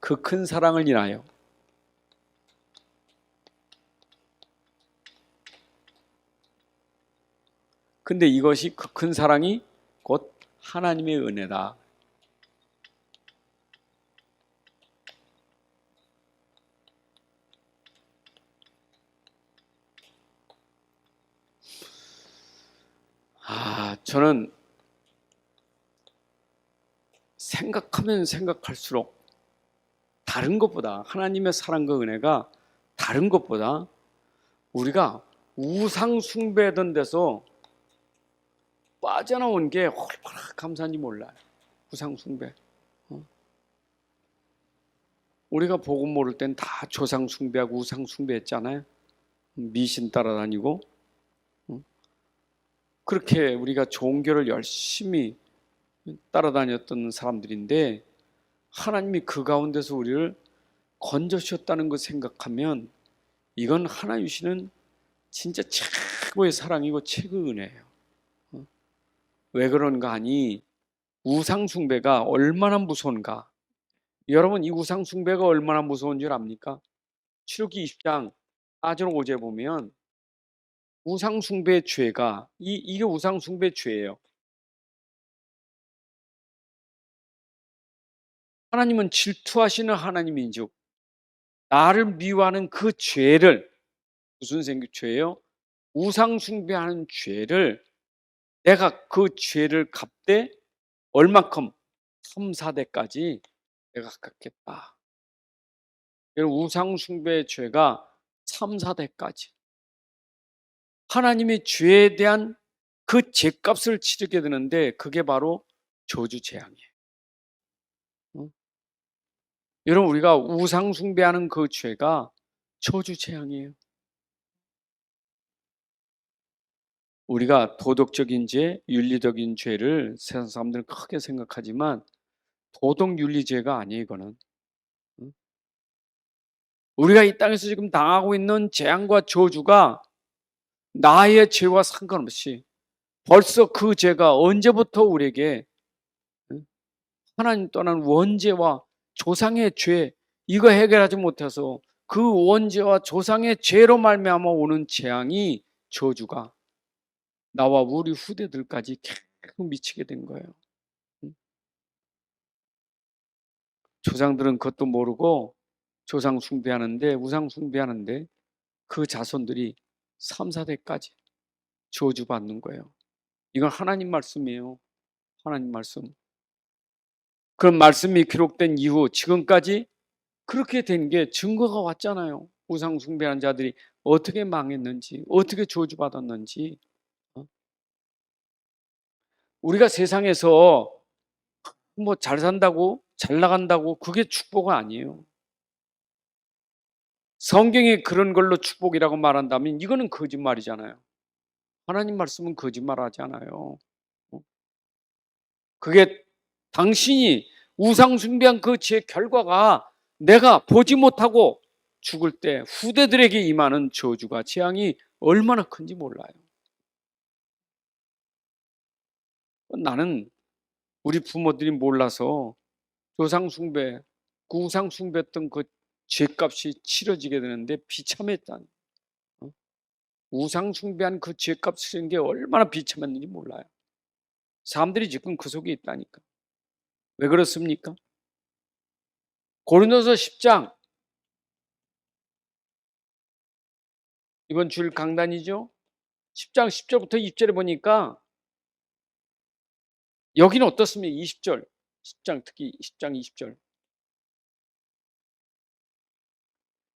그 큰 사랑을 인하여 근데 이것이 그 큰 사랑이 곧 하나님의 은혜다. 저는 생각하면 생각할수록 다른 것보다 하나님의 사랑과 은혜가 다른 것보다 우리가 우상 숭배하던 데서 빠져나온 게 얼마나 감사한지 몰라요. 우상 숭배. 우리가 복음 모를 땐 다 조상 숭배하고 우상 숭배했잖아요. 미신 따라다니고. 그렇게 우리가 종교를 열심히 따라다녔던 사람들인데 하나님이 그 가운데서 우리를 건져주셨다는 것 생각하면 이건 하나님 주시는 진짜 최고의 사랑이고 최고의 은혜예요. 왜 그런가 하니 우상 숭배가 얼마나 무서운가. 여러분 이 우상 숭배가 얼마나 무서운 줄 압니까? 출애굽기 20장 4절 5절에 보면 우상 숭배의 죄가 이게 우상 숭배의 죄예요. 하나님은 질투하시는 하나님인즉 나를 미워하는 그 죄를 무슨 죄예요? 우상 숭배하는 죄를 내가 그 죄를 갚되 얼마큼 3, 4대까지 내가 갚겠다. 우상 숭배의 죄가 3, 4대까지 하나님의 죄에 대한 그 죄값을 치르게 되는데 그게 바로 저주 재앙이에요. 여러분 우리가 우상 숭배하는 그 죄가 저주 재앙이에요. 우리가 도덕적인 죄, 윤리적인 죄를 세상 사람들은 크게 생각하지만 도덕윤리죄가 아니에요. 이거는 우리가 이 땅에서 지금 당하고 있는 재앙과 저주가 나의 죄와 상관없이 벌써 그 죄가 언제부터 우리에게 하나님 떠난 원죄와 조상의 죄 이거 해결하지 못해서 그 원죄와 조상의 죄로 말미암아 오는 재앙이 저주가 나와 우리 후대들까지 계속 미치게 된 거예요. 조상들은 그것도 모르고 조상 숭배하는데 우상 숭배하는데 그 자손들이 3, 4대까지 저주받는 거예요. 이건 하나님 말씀이에요. 하나님 말씀. 그런 말씀이 기록된 이후 지금까지 그렇게 된 게 증거가 왔잖아요. 우상 숭배하는 자들이 어떻게 망했는지 어떻게 저주받았는지. 우리가 세상에서 뭐 잘 산다고 잘 나간다고 그게 축복은 아니에요. 성경이 그런 걸로 축복이라고 말한다면 이거는 거짓말이잖아요. 하나님 말씀은 거짓말하지 않아요. 그게 당신이 우상 숭배한 그 죄 결과가 내가 보지 못하고 죽을 때 후대들에게 임하는 저주가 재앙이 얼마나 큰지 몰라요. 나는 우리 부모들이 몰라서 조상 숭배, 그 우상 숭배했던 그 죄값이 치러지게 되는데 비참했다니. 우상 숭배한 그 죄값 치르는 게 얼마나 비참했는지 몰라요. 사람들이 지금 그 속에 있다니까. 왜 그렇습니까? 고린도서 10장 이번 주일 강단이죠. 10장 10절부터 20절에 보니까 여기는 어떻습니까? 20절 10장 특히 10장 20절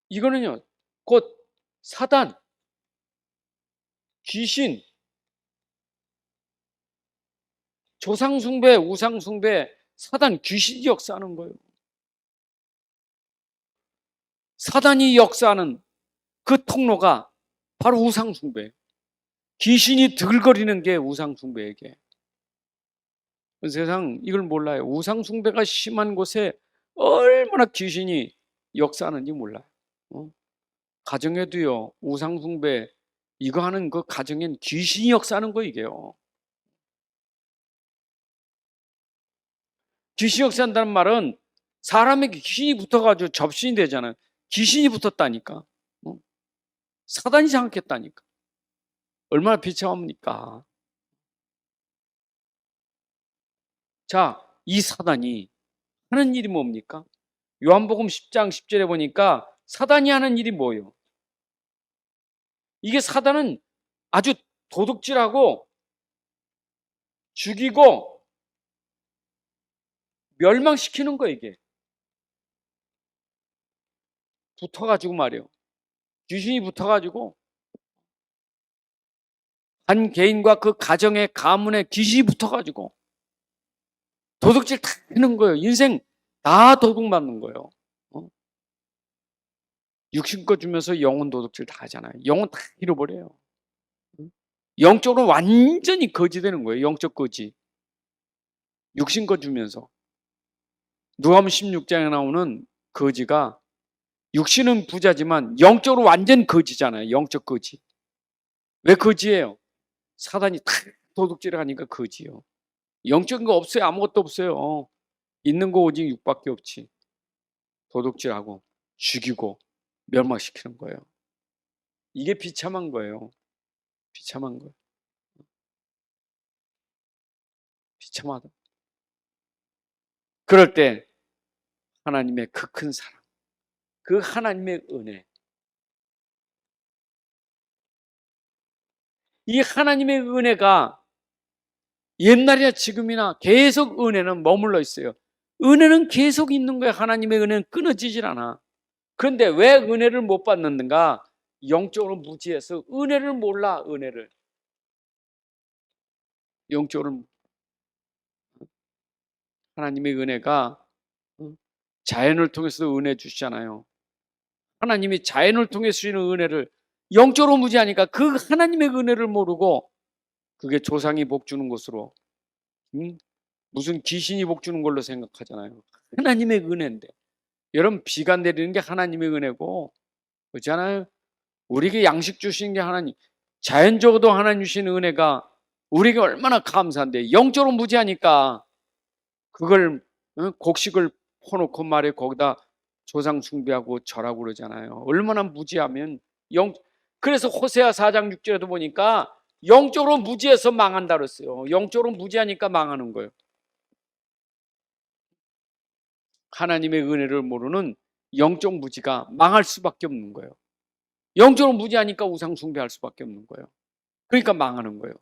이거는요 곧 사단, 귀신, 조상숭배, 우상숭배, 사단, 귀신이 역사하는 거예요. 사단이 역사하는 그 통로가 바로 우상숭배. 귀신이 들거리는 게 우상숭배에게. 세상 이걸 몰라요. 우상숭배가 심한 곳에 얼마나 귀신이 역사하는지 몰라요. 가정에도요 우상숭배 이거 하는 그 가정엔 귀신이 역사하는 거 이게요. 귀신 역사한다는 말은 사람에게 귀신이 붙어가지고 접신이 되잖아요. 귀신이 붙었다니까. 사단이 장악했다니까. 얼마나 비참합니까? 자, 이 사단이 하는 일이 뭡니까? 요한복음 10장 10절에 보니까 사단이 하는 일이 뭐예요? 이게 사단은 아주 도둑질하고 죽이고 멸망시키는 거예요, 이게. 붙어가지고 말이에요. 귀신이 붙어가지고 한 개인과 그 가정의 가문에 귀신이 붙어가지고 도둑질 다 하는 거예요. 인생 다 도둑 맞는 거예요. 육신껏 주면서 영혼 도둑질 다 하잖아요. 영혼 다 잃어버려요. 영적으로 완전히 거지 되는 거예요. 영적 거지. 육신껏 주면서. 누가복음 16장에 나오는 거지가 육신은 부자지만 영적으로 완전 거지잖아요. 영적 거지. 왜 거지예요? 사단이 다 도둑질을 하니까 거지요. 영적인 거 없어요. 아무것도 없어요. 있는 거 오직 육밖에 없지. 도둑질하고 죽이고 멸망시키는 거예요. 이게 비참한 거예요. 비참한 거예요. 비참하다. 그럴 때 하나님의 그 큰 사랑, 그 하나님의 은혜, 이 하나님의 은혜가 옛날이나 지금이나 계속 은혜는 머물러 있어요. 은혜는 계속 있는 거예요. 하나님의 은혜는 끊어지질 않아. 그런데 왜 은혜를 못 받는가? 영적으로 무지해서 은혜를 몰라. 은혜를 영적으로. 하나님의 은혜가 자연을 통해서 은혜 주시잖아요. 하나님이 자연을 통해 주시는 은혜를 영적으로 무지하니까 그 하나님의 은혜를 모르고 그게 조상이 복 주는 것으로 무슨 귀신이 복 주는 걸로 생각하잖아요. 하나님의 은혜인데. 여러분, 비가 내리는 게 하나님의 은혜고, 그렇잖아요. 우리에게 양식 주시는 게 하나님, 자연적으로도 하나님 주신 은혜가 우리에게 얼마나 감사한데, 영적으로 무지하니까 그걸 곡식을 퍼놓고 말해 거기다 조상 숭배하고 절하고 그러잖아요. 얼마나 무지하면 그래서 호세아 4장 6절에도 보니까 영적으로 무지해서 망한다 그랬어요. 영적으로 무지하니까 망하는 거예요. 하나님의 은혜를 모르는 영적 무지가 망할 수밖에 없는 거예요. 영적으로 무지하니까 우상 숭배할 수밖에 없는 거예요. 그러니까 망하는 거예요.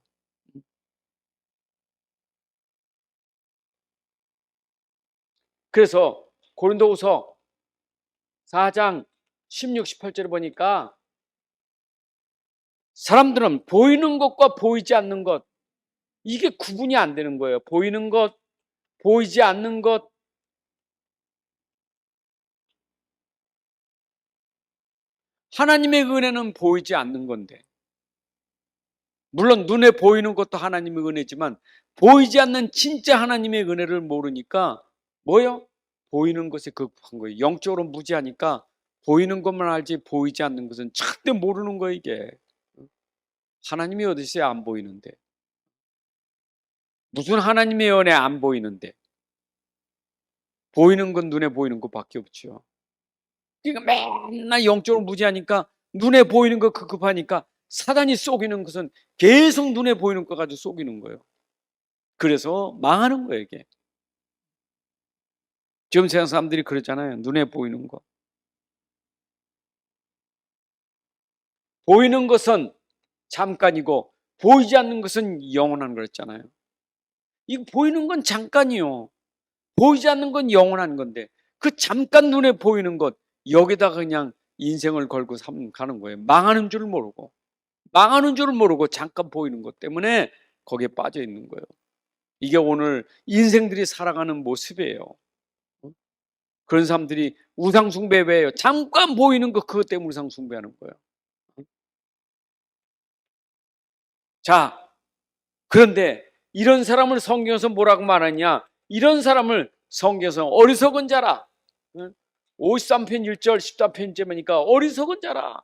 그래서 고린도후서 4장 16, 18절을 보니까 사람들은 보이는 것과 보이지 않는 것, 이게 구분이 안 되는 거예요. 보이는 것, 보이지 않는 것. 하나님의 은혜는 보이지 않는 건데, 물론 눈에 보이는 것도 하나님의 은혜지만 보이지 않는 진짜 하나님의 은혜를 모르니까 뭐요? 보이는 것에 급한 거예요. 영적으로 무지하니까 보이는 것만 알지 보이지 않는 것은 절대 모르는 거예요. 이게 하나님이 어디 있어요? 안 보이는데. 무슨 하나님의 은혜 안 보이는데. 보이는 건 눈에 보이는 것밖에 없죠. 그러니까 맨날 영적으로 무지하니까 눈에 보이는 거 급하니까 사단이 속이는 것은 계속 눈에 보이는 거 가지고 속이는 거예요. 그래서 망하는 거예요, 이게. 지금 세상 사람들이 그러잖아요. 눈에 보이는 거. 보이는 것은 잠깐이고 보이지 않는 것은 영원한 거였잖아요. 이거 보이는 건 잠깐이요. 보이지 않는 건 영원한 건데 그 잠깐 눈에 보이는 것 여기다가 그냥 인생을 걸고 가는 거예요. 망하는 줄 모르고. 망하는 줄 모르고 잠깐 보이는 것 때문에 거기에 빠져 있는 거예요. 이게 오늘 인생들이 살아가는 모습이에요. 그런 사람들이 우상숭배 왜요? 잠깐 보이는 것 그것 때문에 우상숭배하는 거예요. 자, 그런데 이런 사람을 성경에서 뭐라고 말하냐? 이런 사람을 성경에서 어리석은 자라. 53편 1절 14편째니까 어리석은 자라.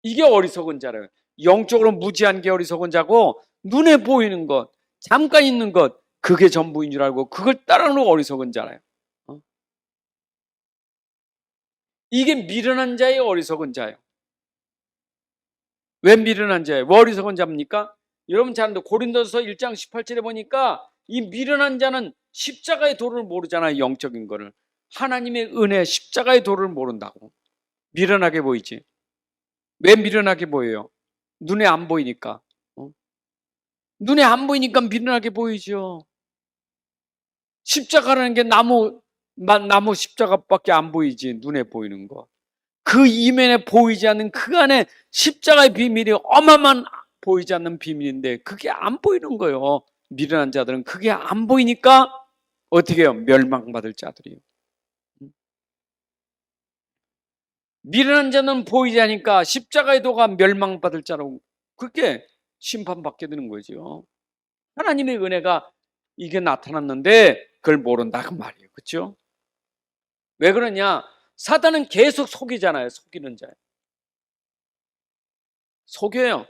이게 어리석은 자라요. 영적으로 무지한 게 어리석은 자고 눈에 보이는 것, 잠깐 있는 것, 그게 전부인 줄 알고 그걸 따르는 어리석은 자라요. 이게 미련한 자의 어리석은 자예요. 왜 미련한 자예요? 왜 어리석은 자입니까? 여러분 잘 아는데 고린도서 1장 18절에 보니까 이 미련한 자는 십자가의 도를 모르잖아요. 영적인 거를. 하나님의 은혜 십자가의 도를 모른다고. 미련하게 보이지. 왜 미련하게 보여요? 눈에 안 보이니까. 눈에 안 보이니까 미련하게 보이죠. 십자가라는 게 나무 십자가밖에 안 보이지. 눈에 보이는 거. 그 이면에 보이지 않는 그 안에 십자가의 비밀이 어마어마한 보이지 않는 비밀인데 그게 안 보이는 거예요. 미련한 자들은 그게 안 보이니까 어떻게 해요? 멸망받을 자들이에요. 미련한 자는 보이지 않으니까 십자가의 도가 멸망받을 자라고 그렇게 심판받게 되는 거죠. 하나님의 은혜가 이게 나타났는데 그걸 모른다 그 말이에요. 그렇죠? 왜 그러냐? 사단은 계속 속이잖아요. 속이는 자예요. 속여요.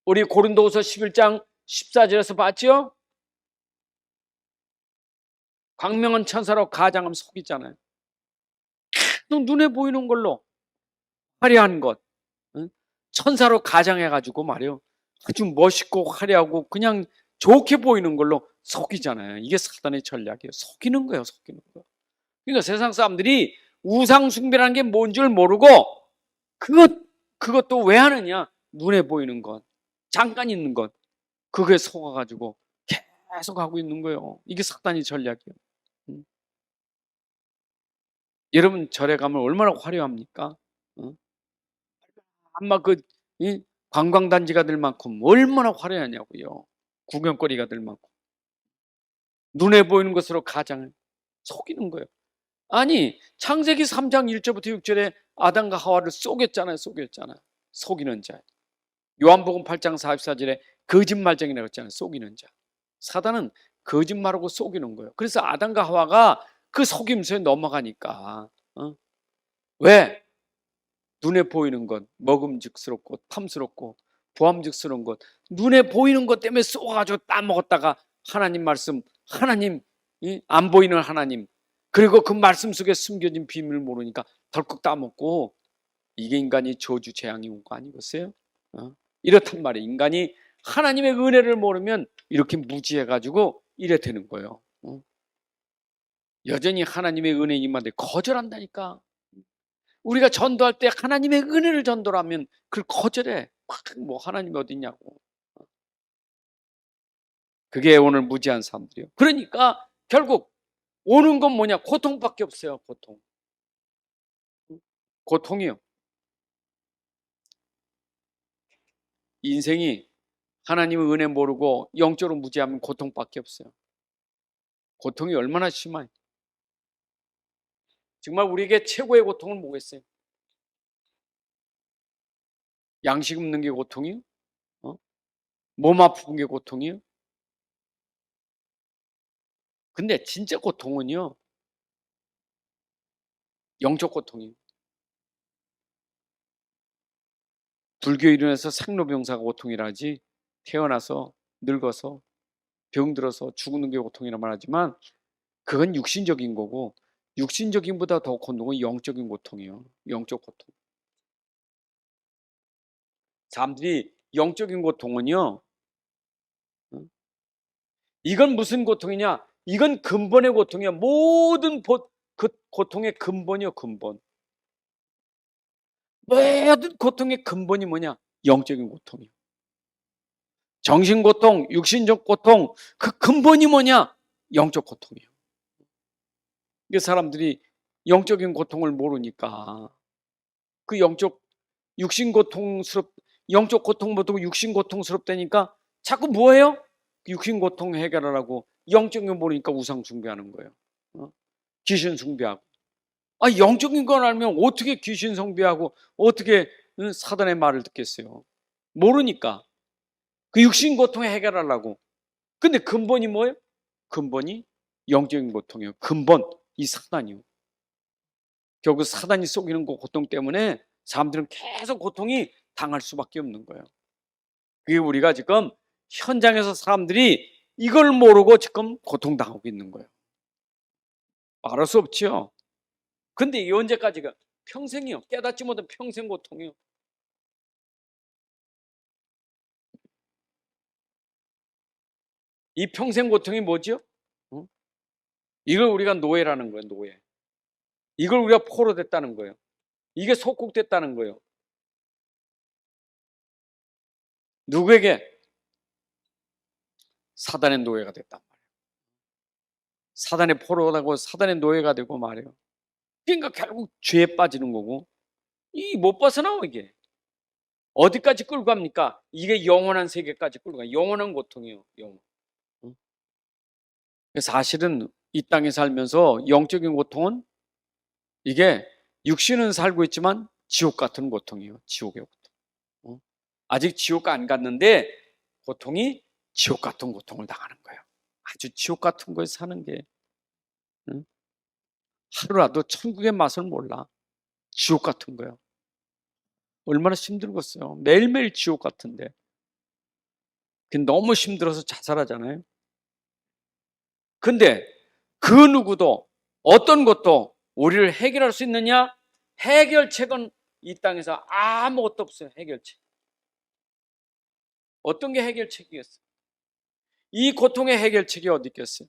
우리 고린도후서 11장 14절에서 봤죠? 광명한 천사로 가장하면 속이잖아요. 눈에 보이는 걸로 화려한 것, 천사로 가장해가지고 말이요. 아주 멋있고 화려하고 그냥 좋게 보이는 걸로 속이잖아요. 이게 사단의 전략이에요. 속이는 거예요. 속이는 거. 그러니까 세상 사람들이 우상 숭배라는 게 뭔 줄 모르고 그것도 왜 하느냐? 눈에 보이는 것, 잠깐 있는 것, 그게 속아가지고 계속 하고 있는 거예요. 이게 사단의 전략이에요. 여러분 절에 가면 얼마나 화려합니까? 아마 관광단지가 될 만큼 얼마나 화려하냐고요. 구경거리가 될 만큼. 눈에 보이는 것으로 가장을 속이는 거예요. 아니 창세기 3장 1절부터 6절에 아담과 하와를 속였잖아요. 속이는 자. 요한복음 8장 44절에 거짓말쟁이라고 했잖아요. 속이는 자. 사단은 거짓말하고 속이는 거예요. 그래서 아담과 하와가 그 속임수에 넘어가니까 왜? 눈에 보이는 것, 먹음직스럽고 탐스럽고 보암직스러운 것, 눈에 보이는 것 때문에 쏘가지고 따먹었다가 하나님 말씀, 하나님, 안 보이는 하나님, 그리고 그 말씀 속에 숨겨진 비밀을 모르니까 덜컥 따먹고 이게 인간이 저주 재앙이 온 거 아니겠어요? 이렇단 말이에요. 인간이 하나님의 은혜를 모르면 이렇게 무지해가지고 이래 되는 거예요. 여전히 하나님의 은혜 임한데 거절한다니까. 우리가 전도할 때 하나님의 은혜를 전도하면 그걸 거절해. 뭐 하나님이 어딨냐고. 그게 오늘 무지한 사람들이에요. 그러니까 결국 오는 건 뭐냐? 고통밖에 없어요. 고통이요. 인생이 하나님의 은혜 모르고 영적으로 무지하면 고통밖에 없어요. 고통이 얼마나 심해요. 정말 우리에게 최고의 고통은 뭐겠어요? 양식 없는 게 고통이요? 몸 아픈 게 고통이요? 근데 진짜 고통은요, 영적 고통이에요. 불교에 이르면서 생로병사가 고통이라 하지, 태어나서 늙어서 병들어서 죽는 게 고통이라 말하지만 그건 육신적인 거고, 육신적인 보다 더 고통은 영적인 고통이에요. 영적 고통. 사람들이 영적인 고통은요, 이건 무슨 고통이냐? 이건 근본의 고통이야. 모든 그 고통의 근본이요, 근본. 모든 고통의 근본이 뭐냐? 영적인 고통이요. 정신 고통, 육신적 고통, 그 근본이 뭐냐? 영적 고통이요. 이게 사람들이 영적인 고통을 모르니까 그 육신 영적 고통보다 육신 고통스럽다니까 자꾸 뭐예요? 육신 고통 해결하라고 영적인 거 모르니까 우상 숭배하는 거예요. 귀신 숭배하고. 영적인 걸 알면 어떻게 귀신 숭배하고 어떻게 사단의 말을 듣겠어요? 모르니까. 그 육신 고통 해결하려고. 근데 근본이 뭐예요? 근본이 영적인 고통이에요. 근본, 이 사단이요. 결국 사단이 속이는 그 고통 때문에 사람들은 계속 고통이 당할 수밖에 없는 거예요. 그게 우리가 지금 현장에서 사람들이 이걸 모르고 지금 고통당하고 있는 거예요. 말할 수 없죠. 근데 이게 언제까지가? 평생이요. 깨닫지 못한 평생 고통이요. 이 평생 고통이 뭐죠? 이걸 우리가 노예라는 거예요. 노예. 이걸 우리가 포로 됐다는 거예요. 이게 속국됐다는 거예요. 누구에게? 사단의 노예가 됐단 말이에요. 사단의 포로라고 사단의 노예가 되고 말이에요. 그러니까 결국 죄에 빠지는 거고, 이 못 벗어나요. 이게 어디까지 끌고 갑니까? 이게 영원한 세계까지 끌고 가요. 영원한 고통이에요. 영원. 사실은 이 땅에 살면서 영적인 고통은 이게 육신은 살고 있지만 지옥 같은 고통이에요. 지옥의 고통. 아직 지옥 안 갔는데 고통이 지옥 같은 고통을 당하는 거예요. 아주 지옥 같은 거에 사는 게, 하루라도 천국의 맛을 몰라. 지옥 같은 거예요. 얼마나 힘들겠어요. 매일매일 지옥 같은데. 너무 힘들어서 자살하잖아요. 근데 그 누구도 어떤 것도 우리를 해결할 수 있느냐? 해결책은 이 땅에서 아무것도 없어요. 해결책. 어떤 게 해결책이겠어요? 이 고통의 해결책이 어디 있겠어요?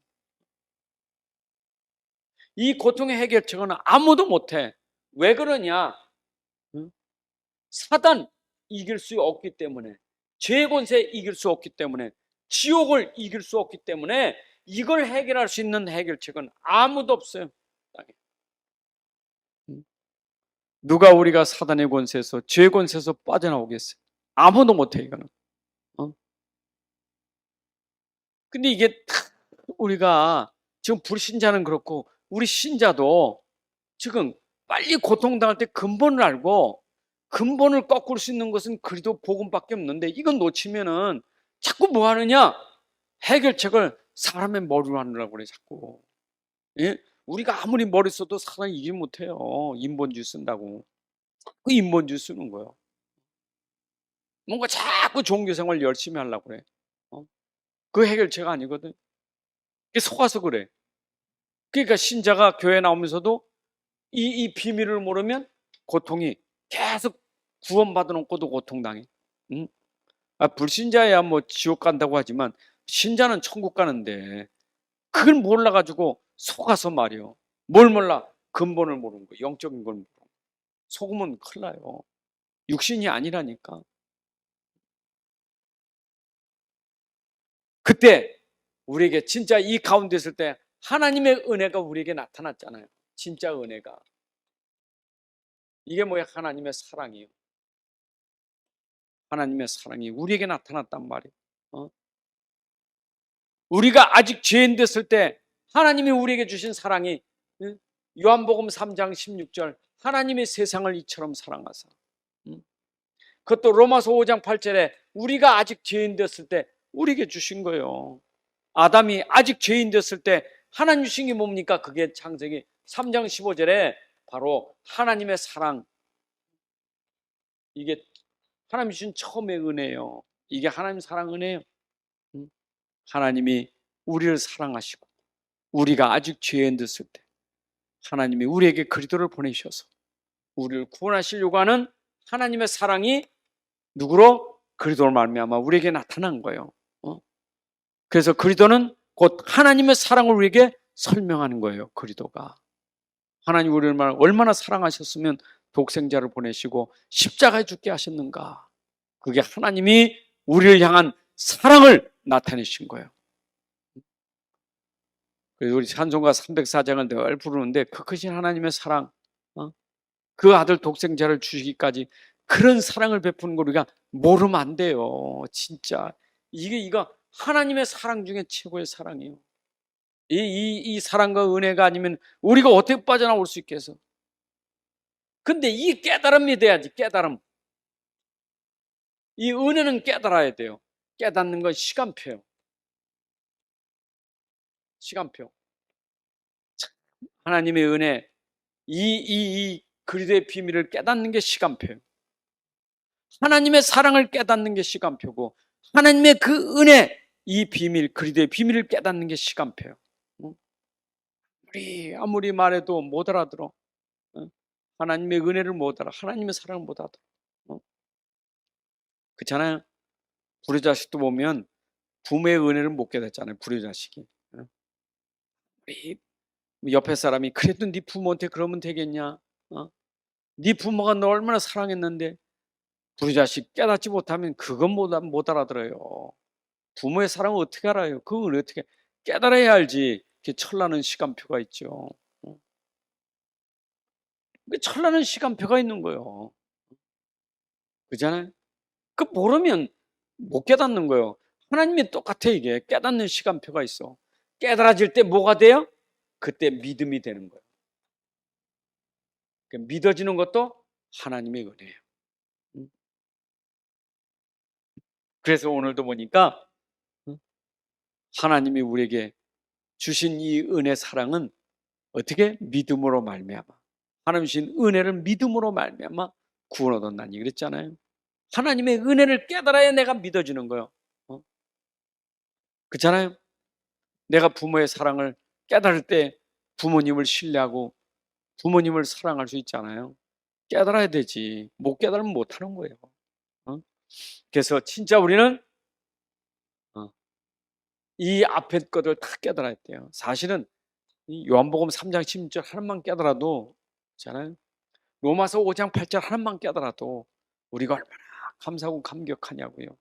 이 고통의 해결책은 아무도 못해. 왜 그러냐? 사단 이길 수 없기 때문에, 죄의 권세 이길 수 없기 때문에, 지옥을 이길 수 없기 때문에 이걸 해결할 수 있는 해결책은 아무도 없어요. 누가 우리가 사단의 권세에서, 죄의 권세에서 빠져나오겠어요? 아무도 못해, 이거는. 근데 이게 우리가 지금 불신자는 그렇고 우리 신자도 지금 빨리 고통당할 때 근본을 알고, 근본을 꺾을 수 있는 것은 그리도 복음밖에 없는데, 이건 놓치면은 자꾸 뭐 하느냐? 해결책을 사람의 머리로 하느라고 그래, 자꾸. 예? 우리가 아무리 머리 써도 사람 이길 못해요. 인본주의 쓴다고. 그 인본주의 쓰는 거예요. 뭔가 자꾸 종교생활 열심히 하려고 그래. 그 해결책 아니거든. 그게 속아서 그래. 그러니까 신자가 교회 나오면서도 이 비밀을 모르면 고통이 계속 구원받아 놓고도 고통당해. 응? 불신자야 뭐 지옥 간다고 하지만 신자는 천국 가는데 그걸 몰라가지고 속아서 말이요. 뭘 몰라? 근본을 모르는 거, 영적인 걸 모르는 거. 속으면 큰일 나요. 육신이 아니라니까. 그때 우리에게 진짜 이 가운데 있을 때 하나님의 은혜가 우리에게 나타났잖아요. 진짜 은혜가. 이게 뭐야? 하나님의 사랑이에요. 하나님의 사랑이 우리에게 나타났단 말이에요. 우리가 아직 죄인 됐을 때 하나님이 우리에게 주신 사랑이, 요한복음 3장 16절 하나님의 세상을 이처럼 사랑하사. 그것도 로마서 5장 8절에 우리가 아직 죄인 됐을 때 우리에게 주신 거예요. 아담이 아직 죄인 됐을 때 하나님 주신 게 뭡니까? 그게 창세기 3장 15절에 바로 하나님의 사랑. 이게 하나님 주신 처음의 은혜예요. 이게 하나님 사랑 은혜예요. 하나님이 우리를 사랑하시고 우리가 아직 죄인 됐을 때 하나님이 우리에게 그리스도를 보내셔서 우리를 구원하시려고 하는 하나님의 사랑이 누구로? 그리스도로 말미암아 우리에게 나타난 거예요. 그래서 그리스도는 곧 하나님의 사랑을 우리에게 설명하는 거예요. 그리스도가 하나님 우리를 얼마나 사랑하셨으면 독생자를 보내시고 십자가에 죽게 하셨는가. 그게 하나님이 우리를 향한 사랑을 나타내신 거예요. 그래서 우리 찬송가 304장을 늘 부르는데 그 크신 하나님의 사랑, 그 아들 독생자를 주시기까지 그런 사랑을 베푸는 거 우리가 모르면 안 돼요. 진짜 이거 하나님의 사랑 중에 최고의 사랑이에요. 이 사랑과 은혜가 아니면 우리가 어떻게 빠져나올 수 있겠어? 근데 이 깨달음이 돼야지. 깨달음. 이 은혜는 깨달아야 돼요. 깨닫는 건 시간표예요. 시간표. 하나님의 은혜, 이 그리스도의 비밀을 깨닫는 게 시간표예요. 하나님의 사랑을 깨닫는 게 시간표고 하나님의 그 은혜, 이 비밀, 그리스도의 비밀을 깨닫는 게 시간표예요. 우리 아무리 말해도 못 알아들어. 하나님의 은혜를 못 알아. 하나님의 사랑을 못 알아들어. 그렇잖아요. 불효자식도 보면 부모의 은혜를 못 깨닫잖아요. 불효자식이. 우리 옆에 사람이 그래도 네 부모한테 그러면 되겠냐? 네 부모가 너 얼마나 사랑했는데. 불효자식 깨닫지 못하면 그건 못 알아들어요. 부모의 사랑을 어떻게 알아요? 그걸 어떻게 깨달아야 알지. 이렇게 철나는 시간표가 있죠. 철나는 시간표가 있는 거예요. 그잖아요. 그 모르면 못 깨닫는 거예요. 하나님이 똑같아. 이게 깨닫는 시간표가 있어. 깨달아질 때 뭐가 돼요? 그때 믿음이 되는 거예요. 믿어지는 것도 하나님의 은혜예요. 그래서 오늘도 보니까 하나님이 우리에게 주신 이 은혜 사랑은 어떻게? 믿음으로 말미암아. 하나님 주신 은혜를 믿음으로 말미암아 구원 얻었나니 그랬잖아요. 하나님의 은혜를 깨달아야 내가 믿어지는 거예요. 그렇잖아요. 내가 부모의 사랑을 깨달을 때 부모님을 신뢰하고 부모님을 사랑할 수 있잖아요. 깨달아야 되지. 못 깨달으면 못하는 거예요. 그래서 진짜 우리는 이 앞에 것들 다 깨달아야 돼요. 사실은 이 요한복음 3장 16절 하나만 깨달아도 있잖아요. 로마서 5장 8절 하나만 깨달아도 우리가 얼마나 감사하고 감격하냐고요.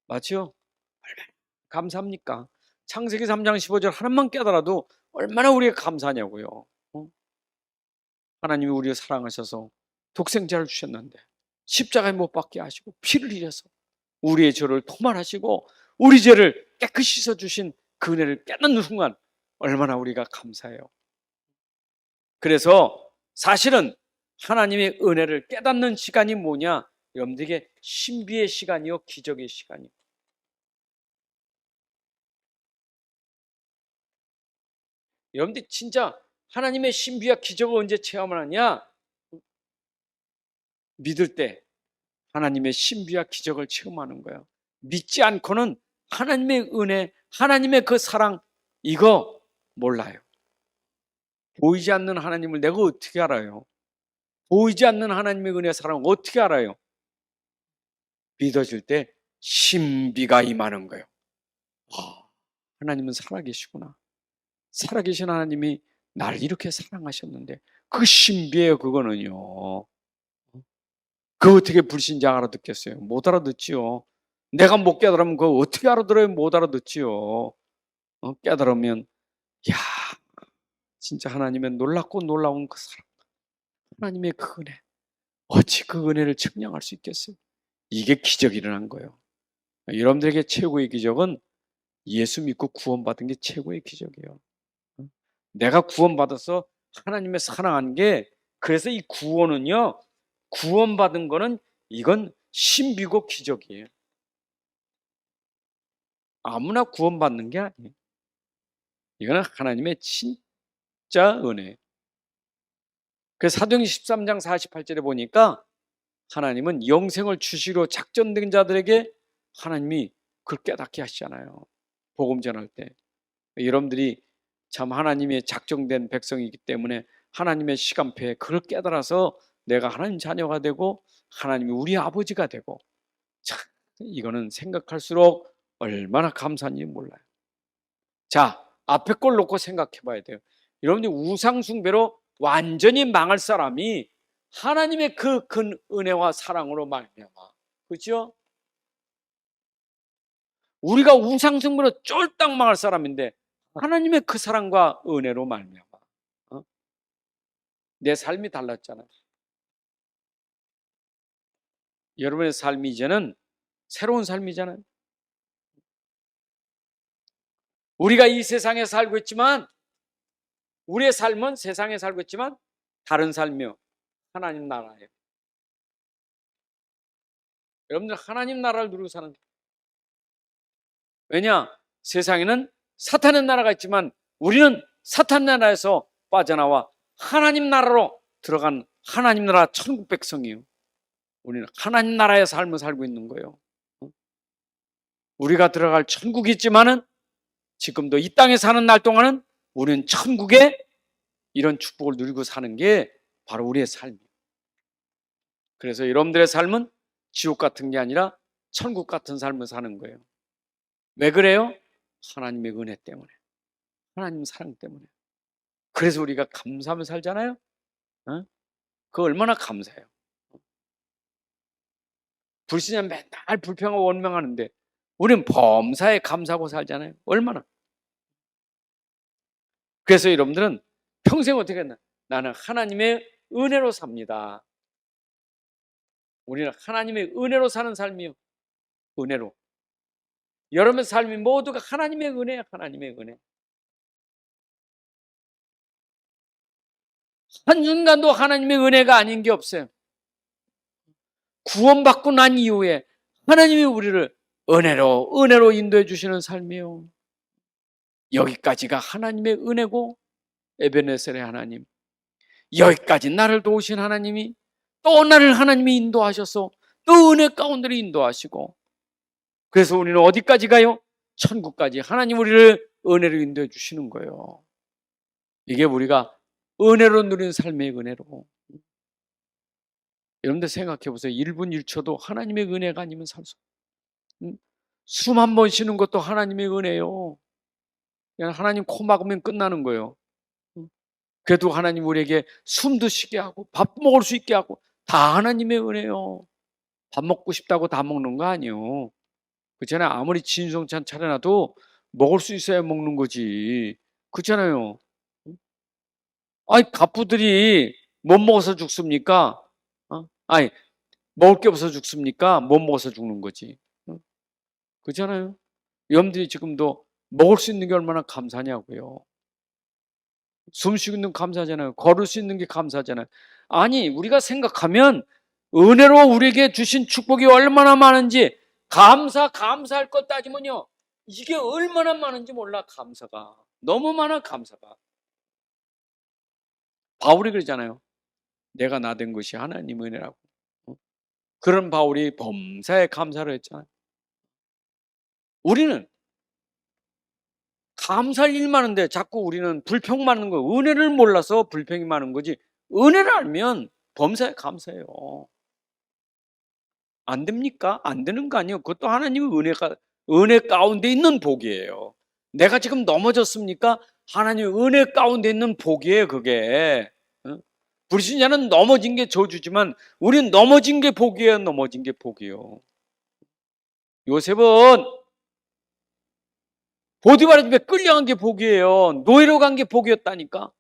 맞죠? 얼마나 감사합니까? 창세기 3장 15절 하나만 깨달아도 얼마나 우리가 감사하냐고요. 하나님이 우리를 사랑하셔서 독생자를 주셨는데 십자가에 못 박게 하시고 피를 흘려서 우리의 죄를 토말하시고 우리 죄를 깨끗이 씻어주신 그 은혜를 깨닫는 순간 얼마나 우리가 감사해요. 그래서 사실은 하나님의 은혜를 깨닫는 시간이 뭐냐? 여러분들에게 신비의 시간이요, 기적의 시간이요. 여러분들 진짜 하나님의 신비와 기적을 언제 체험을 하냐? 믿을 때 하나님의 신비와 기적을 체험하는 거예요. 믿지 않고는 하나님의 은혜, 하나님의 그 사랑 이거 몰라요. 보이지 않는 하나님을 내가 어떻게 알아요? 보이지 않는 하나님의 은혜, 사랑 어떻게 알아요? 믿어질 때 신비가 임하는 거예요. 하나님은 살아계시구나. 살아계신 하나님이 나를 이렇게 사랑하셨는데 그 신비예요. 그거는요. 그 어떻게 불신자 알아듣겠어요? 못 알아듣지요. 내가 못 깨달으면 그거 어떻게 알아들어요? 못 알아듣지요. 깨달으면 야 진짜 하나님의 놀랍고 놀라운 그 사랑, 하나님의 그 은혜, 어찌 그 은혜를 측량할 수 있겠어요? 이게 기적이 일어난 거예요. 여러분들에게 최고의 기적은 예수 믿고 구원받은 게 최고의 기적이에요. 내가 구원받아서 하나님의 사랑한 게, 그래서 이 구원은요, 구원받은 거는 이건 신비고 기적이에요. 아무나 구원받는 게 아니에요. 이거는 하나님의 진짜 은혜예요. 그래서 사도행전 13장 48절에 보니까 하나님은 영생을 주시러 작정된 자들에게 하나님이 그걸 깨닫게 하시잖아요. 복음 전할 때. 여러분들이 참 하나님의 작정된 백성이기 때문에 하나님의 시간표에 그걸 깨달아서 내가 하나님 자녀가 되고 하나님이 우리 아버지가 되고, 참 이거는 생각할수록 얼마나 감사한지 몰라요. 자, 앞에 걸 놓고 생각해 봐야 돼요. 여러분이 우상 숭배로 완전히 망할 사람이 하나님의 그 큰 은혜와 사랑으로 말미암아, 그렇죠? 우리가 우상 숭배로 쫄딱 망할 사람인데 하나님의 그 사랑과 은혜로 말미암아 내 삶이 달랐잖아요. 여러분의 삶이 이제는 새로운 삶이잖아요. 우리가 이 세상에 살고 있지만, 우리의 삶은 세상에 살고 있지만 다른 삶이요, 하나님 나라예요. 여러분들 하나님 나라를 누리고 사는 거예요. 왜냐? 세상에는 사탄의 나라가 있지만 우리는 사탄 나라에서 빠져나와 하나님 나라로 들어간 하나님 나라 천국 백성이에요. 우리는 하나님 나라의 삶을 살고 있는 거예요. 우리가 들어갈 천국이 있지만은 지금도 이 땅에 사는 날 동안은 우리는 천국에 이런 축복을 누리고 사는 게 바로 우리의 삶이에요. 그래서 여러분들의 삶은 지옥 같은 게 아니라 천국 같은 삶을 사는 거예요. 왜 그래요? 하나님의 은혜 때문에, 하나님 사랑 때문에. 그래서 우리가 감사하며 살잖아요. 그거 얼마나 감사해요. 불신자는 맨날 불평하고 원망하는데 우리는 범사에 감사하고 살잖아요. 얼마나. 그래서 여러분들은 평생 어떻게 했나? 나는 하나님의 은혜로 삽니다. 우리는 하나님의 은혜로 사는 삶이요. 은혜로. 여러분의 삶이 모두가 하나님의 은혜야. 하나님의 은혜. 한순간도 하나님의 은혜가 아닌 게 없어요. 구원받고 난 이후에 하나님이 우리를 은혜로 인도해 주시는 삶이요. 여기까지가 하나님의 은혜고, 에베네셀의 하나님, 여기까지 나를 도우신 하나님이 또 나를 하나님이 인도하셔서 또 은혜 가운데로 인도하시고, 그래서 우리는 어디까지 가요? 천국까지 하나님 우리를 은혜로 인도해 주시는 거예요. 이게 우리가 은혜로 누리는 삶의 은혜로. 여러분들 생각해 보세요. 1분 1초도 하나님의 은혜가 아니면 살 수 없어요. 숨 한 번 쉬는 것도 하나님의 은혜요. 그냥 하나님 코 막으면 끝나는 거예요. 그래도 하나님 우리에게 숨도 쉬게 하고 밥 먹을 수 있게 하고 다 하나님의 은혜요. 밥 먹고 싶다고 다 먹는 거 아니에요. 그렇잖아요. 아무리 진성찬 차려놔도 먹을 수 있어야 먹는 거지. 그렇잖아요. 아니 갑부들이 못 먹어서 죽습니까? 아니 먹을 게 없어서 죽습니까? 못 먹어서 죽는 거지. 그렇잖아요. 여러분들이 지금도 먹을 수 있는 게 얼마나 감사냐고요. 숨 쉬고 있는 게 감사하잖아요. 걸을 수 있는 게 감사하잖아요. 아니 우리가 생각하면 은혜로 우리에게 주신 축복이 얼마나 많은지 감사할 것 따지면요, 이게 얼마나 많은지 몰라. 감사가 너무 많아. 감사가. 바울이 그러잖아요. 내가 나 된 것이 하나님 은혜라고. 그런 바울이 범사에 감사를 했잖아요. 우리는 감사할 일 많은데 자꾸 우리는 불평 많은 거, 은혜를 몰라서 불평이 많은 거지, 은혜를 알면 범사에 감사해요. 안 됩니까? 안 되는 거 아니에요. 그것도 하나님의 은혜 가운데 있는 복이에요. 내가 지금 넘어졌습니까? 하나님의 은혜 가운데 있는 복이에요. 그게. 불신자는 넘어진 게 저주지만 우리는 넘어진 게 복이에요. 넘어진 게 복이에요. 요셉은 보디바라 집에 끌려간 게 복이에요. 노예로 간 게 복이었다니까.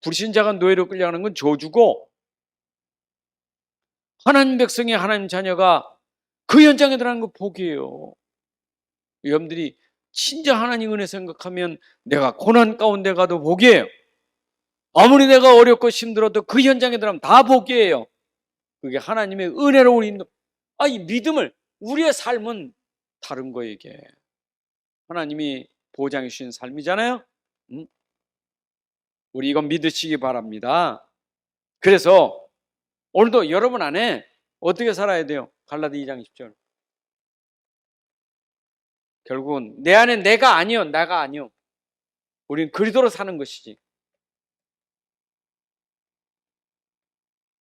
불신자가 노예로 끌려가는 건 저주고, 하나님 백성이 하나님 자녀가 그 현장에 들어가는 건 복이에요. 여러분들이 진짜 하나님 은혜 생각하면 내가 고난 가운데 가도 복이에요. 아무리 내가 어렵고 힘들어도 그 현장에 들어가면 다 복이에요. 그게 하나님의 은혜로 우리 인도. 이 믿음을, 우리의 삶은 다른 거예요. 이게 하나님이 보장해 주신 삶이잖아요. 우리 이건 믿으시기 바랍니다. 그래서 오늘도 여러분 안에 어떻게 살아야 돼요? 갈라디 2장 10절. 결국은 내 안에 내가 아니요, 나가 아니요. 우리는 그리스도로 사는 것이지.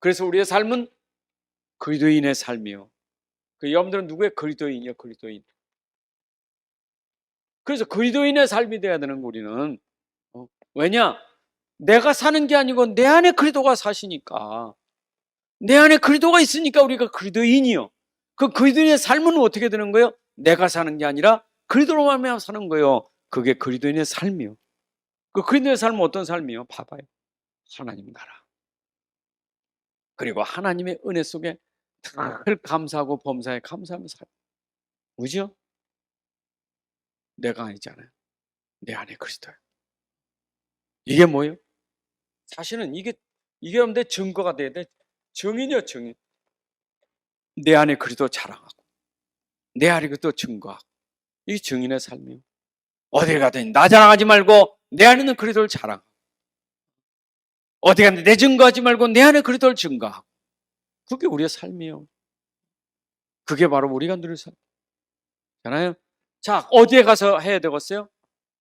그래서 우리의 삶은 그리스도인의 삶이요. 여러분들은 누구의 그리스도인이요? 그리스도인. 그래서 그리스도인의 삶이 돼야 되는 거 우리는. 왜냐? 내가 사는 게 아니고 내 안에 그리스도가 사시니까. 내 안에 그리스도가 있으니까 우리가 그리스도인이요. 그 그리스도인의 삶은 어떻게 되는 거예요? 내가 사는 게 아니라 그리스도로 말미암아 사는 거예요. 그게 그리스도인의 삶이요. 그 그리스도인의 삶은 어떤 삶이요? 봐봐요. 하나님 나라. 그리고 하나님의 은혜 속에 늘 감사하고 범사에 감사하며 살아요. 그죠? 내가 아니잖아요. 내 안에 그리스도예요. 이게 뭐예요? 사실은 이게 여러분들 증거가 돼야 돼. 증인이요, 증인. 내 안에 그리스도 자랑하고 내 안에 그리스도 증거하고. 이 증인의 삶이에요. 어딜 가든 나 자랑하지 말고 내 안에 있는 그리스도를 자랑하고, 어디 가든 내 증거하지 말고 내 안에 그리스도를 증거하고. 그게 우리의 삶이에요. 그게 바로 우리가 누릴 삶. 잖아요. 자, 어디에 가서 해야 되겠어요?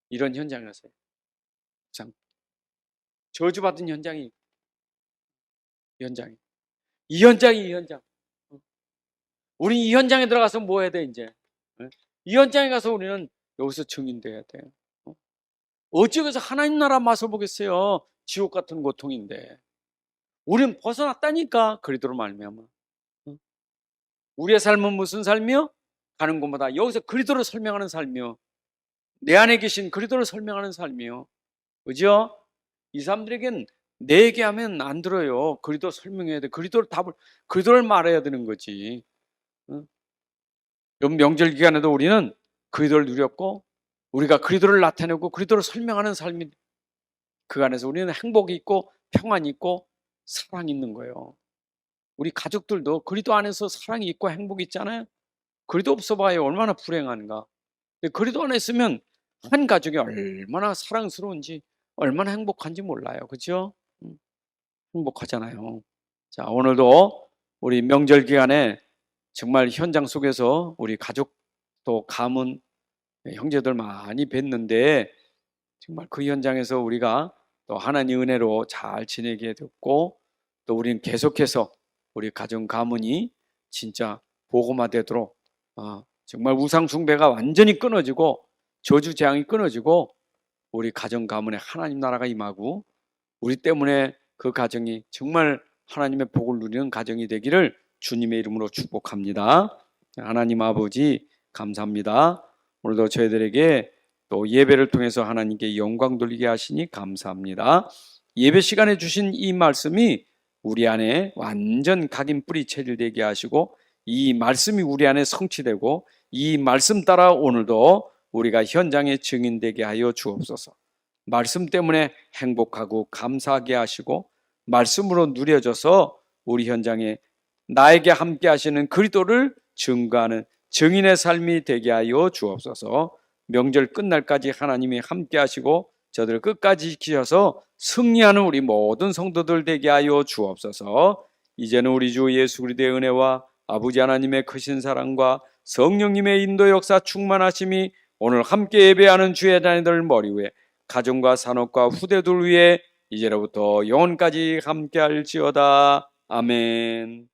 이런 현장에 가서. 참, 저주받은 현장이, 현장이. 이 현장. 우리 이 현장에 들어가서 뭐 해야 돼, 이제? 이 현장에 가서 우리는 여기서 증인돼야 돼. 어찌 그래서 하나님 나라 맛을 보겠어요? 지옥 같은 고통인데. 우리는 벗어났다니까, 그리스도로 말미암아. 우리의 삶은 무슨 삶이요? 가는 곳마다 여기서 그리스도를 설명하는 삶이요. 내 안에 계신 그리스도를 설명하는 삶이요. 그죠? 이 사람들에겐 내 얘기하면 안 들어요. 그리스도 설명해야 돼. 그리스도를 말해야 되는 거지. 이번 명절 기간에도 우리는 그리스도를 누렸고, 우리가 그리스도를 나타내고 그리스도를 설명하는 삶이, 그 안에서 우리는 행복이 있고 평안이 있고 사랑이 있는 거예요. 우리 가족들도 그리스도 안에서 사랑이 있고 행복이 있잖아요. 그리스도 없어 봐요. 얼마나 불행한가. 근데 그리스도 안에 있으면 한 가족이 얼마나 사랑스러운지, 얼마나 행복한지 몰라요. 그렇죠? 행복하잖아요. 자, 오늘도 우리 명절 기간에 정말 현장 속에서 우리 가족 또 가문 형제들 많이 뵀는데, 정말 그 현장에서 우리가 또 하나님 은혜로 잘 지내게 됐고, 또 우리는 계속해서 우리 가정 가문이 진짜 복음화되도록, 정말 우상 숭배가 완전히 끊어지고 저주 재앙이 끊어지고 우리 가정 가문에 하나님 나라가 임하고, 우리 때문에 그 가정이 정말 하나님의 복을 누리는 가정이 되기를 주님의 이름으로 축복합니다. 하나님 아버지 감사합니다. 오늘도 저희들에게 또 예배를 통해서 하나님께 영광 돌리게 하시니 감사합니다. 예배 시간에 주신 이 말씀이 우리 안에 완전 각인 뿌리 체질되게 하시고, 이 말씀이 우리 안에 성취되고, 이 말씀 따라 오늘도 우리가 현장에 증인되게 하여 주옵소서. 말씀 때문에 행복하고 감사하게 하시고, 말씀으로 누려져서 우리 현장에 나에게 함께 하시는 그리스도를 증거하는 증인의 삶이 되게 하여 주옵소서. 명절 끝날까지 하나님이 함께 하시고 저들을 끝까지 지키셔서 승리하는 우리 모든 성도들 되게 하여 주옵소서. 이제는 우리 주 예수 그리스도의 은혜와 아버지 하나님의 크신 사랑과 성령님의 인도 역사 충만하심이 오늘 함께 예배하는 주의 자녀들 머리 위에, 가정과 산업과 후대들 위에 이제로부터 영원까지 함께할지어다. 아멘.